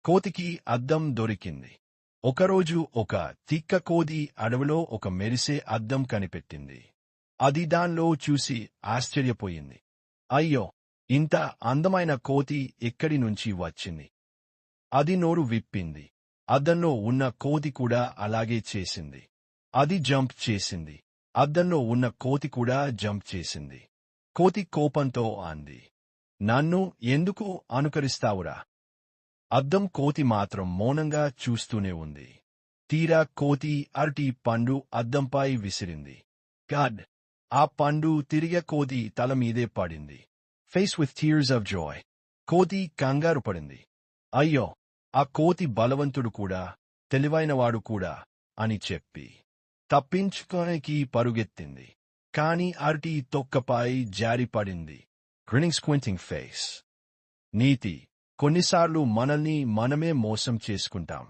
కోతికి అద్దం దొరికింది. ఒకరోజు ఒక తిక్క కోతి అడవిలో ఒక మెరిసే అద్దం కనిపెట్టింది. అది దానిలో చూసి ఆశ్చర్యపోయింది. అయ్యో, ఇంత అందమైన కోతి ఎక్కడి నుంచి వచ్చింది? అది నోరు విప్పింది. అద్దంలో ఉన్న కోతి కూడా అలాగే చేసింది. అది జంప్ చేసింది. అద్దంలో ఉన్న కోతి కూడా జంప్ చేసింది. కోతి కోపంతో అంది, నన్ను ఎందుకు అనుకరిస్తావురా? అద్దం కోతి మాత్రం మౌనంగా చూస్తూనే ఉంది. తీరా కోతి అరటి పండు అద్దంపై విసిరింది. గాడ్! ఆ పండు తిరిగే కోతి తల మీదే పడింది. Face with tears of Joy. కోతి కంగారు పడింది. అయ్యో, ఆ కోతి బలవంతుడు కూడా, తెలివైనవాడు కూడా అని చెప్పి తప్పించుకోనికి పరుగెత్తింది. కాని అరటి తొక్కపై జారిపడింది. గ్రిన్నింగ్ స్క్వింటింగ్ ఫేస్. నీతి: కొన్నిసార్లు మనల్ని మనమే మోసం చేసుకుంటాం.